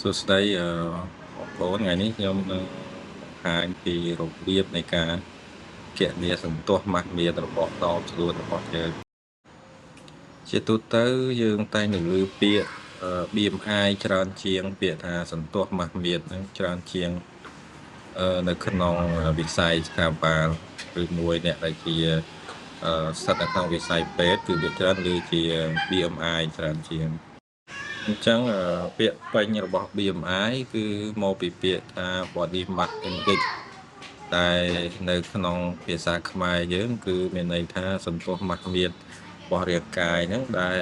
សួស្តីបងប្អូនថ្ងៃនេះខ្ញុំនឹងបង្ហាញពីរបៀបនៃការគណនាសន្ទស្សន៍ម៉ាស់មានរបស់ដបខ្លួនរបស់យើងជាទូទៅយើងតែងនឹងឮពាក្យBMI ច្រើនជាងពាក្យថាសន្ទស្សន៍ម៉ាស់មានហ្នឹងច្រើនជាងនៅក្នុងវិស័យស្ថាប័នឬមួយអ្នកដែលជាស្ថិតនៅក្នុងវិស័យពេទ្យគឺវាច្រើនឬជា BMI ច្រើនជាងអញ្ចឹងពាក្យពេញរបស់ BMI គឺមកពីពាក្យថា Body Mass Index តែនៅក្នុងភាសាខ្មែរយើងគឺមានន័យថាសន្ទស្សន៍ម៉ាស់មានរបស់រាងកាយហ្នឹងដែល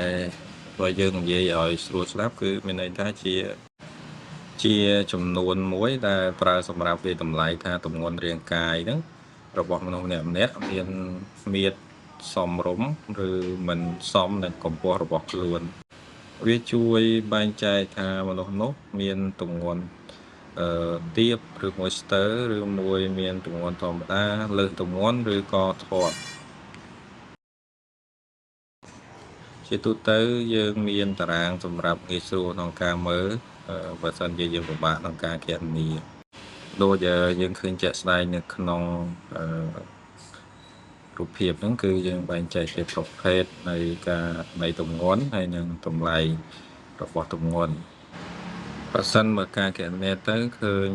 បើយើងនិយាយឲ្យស្រួលស្ដាប់គឺមានន័យថាជាចំនួនមួយដែលប្រើសម្រាប់វាតម្លៃថាទម្ងន់រាងកាយហ្នឹងរបស់មនុស្សម្នាក់មានមាត្រសមរម្យឬមិនសមនឹងកម្ពស់របស់ខ្លួនវាជួយបែងចែកថាមនុស្សនោះមានទម្ងន់ទាបឬមួយស្ទើរឬមួយមានទម្ងន់ធម្មតាលើសទម្ងន់ឬក៏ធាត់ជាទូទៅយើងមានតារាងសម្រាប់ងាយស្រួលក្នុងការមើលបើសិនជាយើងពិបាកក្នុងការគណនាដូចយើងឃើញជាក់ស្ដែងនៅក្នុងរូបភាពហ្នឹងគឺយើងបែងចែកជាប្រភេទនៃទម្ងន់ហើយនិងតម្លៃរបស់ទម្ងន់ប្រសិនមកការគណនាទៅឃើញ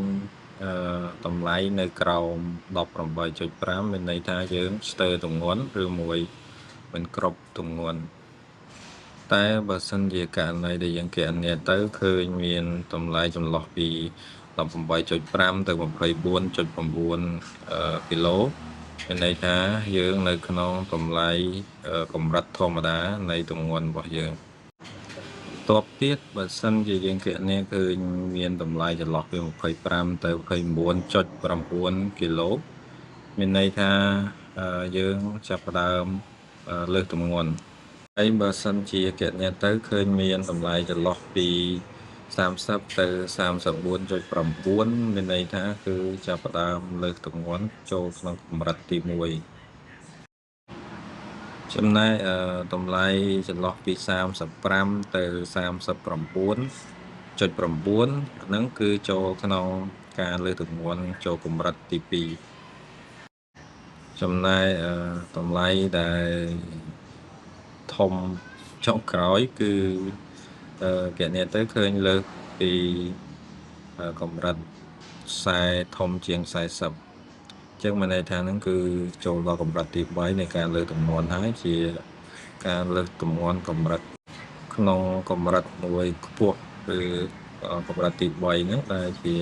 តម្លៃនៅក្រោម 18.5 មានន័យថាយើងស្ទើរទម្ងន់ឬមួយមិនគ្រប់ទម្ងន់តែបើសិនជាករណីដែលយើងគណនាទៅឃើញមានតម្លៃចន្លោះពី 18.5 ទៅ 24.9 គីឡូមានន័យថាយើងនៅក្នុងតម្លៃកម្រិតធម្មតានៃទម្ងន់របស់យើងតបទៀតបើសិនជាយើងគណនាឃើញមានតម្លៃចន្លោះពី 25 ទៅ 29.9 គីឡូមានន័យថាយើងចាប់ផ្ដើមលើសទម្ងន់ហើយបើសិនជាគណនាទៅឃើញមានតម្លៃចន្លោះពី30ទៅ 34.9 មានន័យថាគឺចាប់ផ្ដើមលើសទម្ងន់ចូលក្នុងកម្រិតទី1ចំណែកតម្លៃចន្លោះពី35ទៅ39.9ហ្នឹងគឺចូលក្នុងការលើសទម្ងន់ចូលកម្រិតទី2ចំណែកតម្លៃដែលធំចុងក្រោយគឺគណនាទៅឃើញលើសពីកម្រិតខ្សែធំជាង40អញ្ចឹងមានន័យថាហ្នឹងគឺចូលដល់កម្រិតទី3នៃការលើកទម្ងន់ហើយជាការលើកទម្ងន់កម្រិតក្នុងកម្រិតមួយខ្ពស់ឬកម្រិតទី3ហ្នឹងដែលជា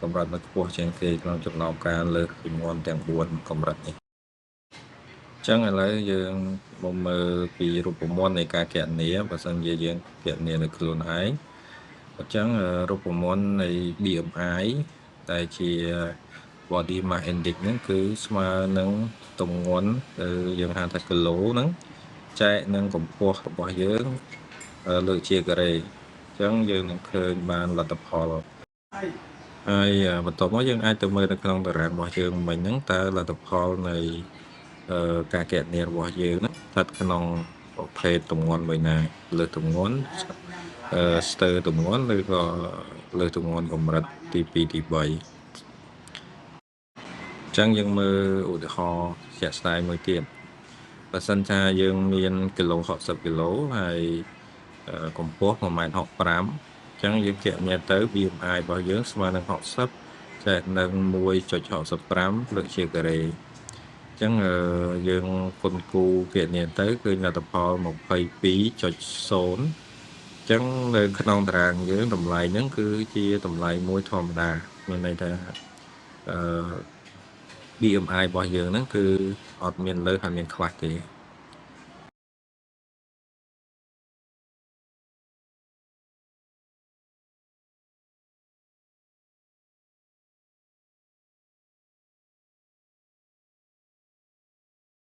កម្រិតមួយខ្ពស់ជាងគេក្នុងចំណោមការលើកទម្ងន់ទាំង4កម្រិតនេះអញ្ចឹងឥឡូវយើងមកមើលពីរូបមន្តនៃការគណនាបើសិនជាយើងគណនានៅខ្លួនឯងអញ្ចឹងរូបមន្តនៃ BMI ដែលជា Body Mass Index ហ្នឹងគឺស្មើនឹងទម្ងន់យើងហៅថាគីឡូហ្នឹងចែកនឹងកម្ពស់របស់យើងលើកជាការ៉េអញ្ចឹងយើងនឹងឃើញបានលទ្ធផលហើយបន្ទាប់មកយើងអាចទៅមើលនៅក្នុងតារាងរបស់យើងមិញហ្នឹងតើលទ្ធផលនៃការគណនារបស់យើងហ្នឹងស្ថិតក្នុងប្រភេទទម្ងន់មួយណាលើសទម្ងន់ស្ទើរទម្ងន់ឬក៏លើសទម្ងន់កម្រិតទី2ទី3អញ្ចឹងយើងមើលឧទាហរណ៍ជាក់ស្ដែងមួយទៀតបើសិនថាយើងមានគីឡូ60គីឡូហើយកម្ពស់ 1.65 m អញ្ចឹងយើងគណនាទៅ BMI របស់យើងស្មើនឹង60ចែកនឹង1.65 លើកជាការ៉េអញ្ចឹងយើងគុណគូគណនាទៅគឺលទ្ធផល 22.0 អញ្ចឹងនៅក្នុងតារាងយើងតម្លៃហ្នឹងគឺជាតម្លៃមួយធម្មតាមានន័យថាBMI របស់យើងហ្នឹងគឺអត់មានលើសហើយមានខ្វះទេ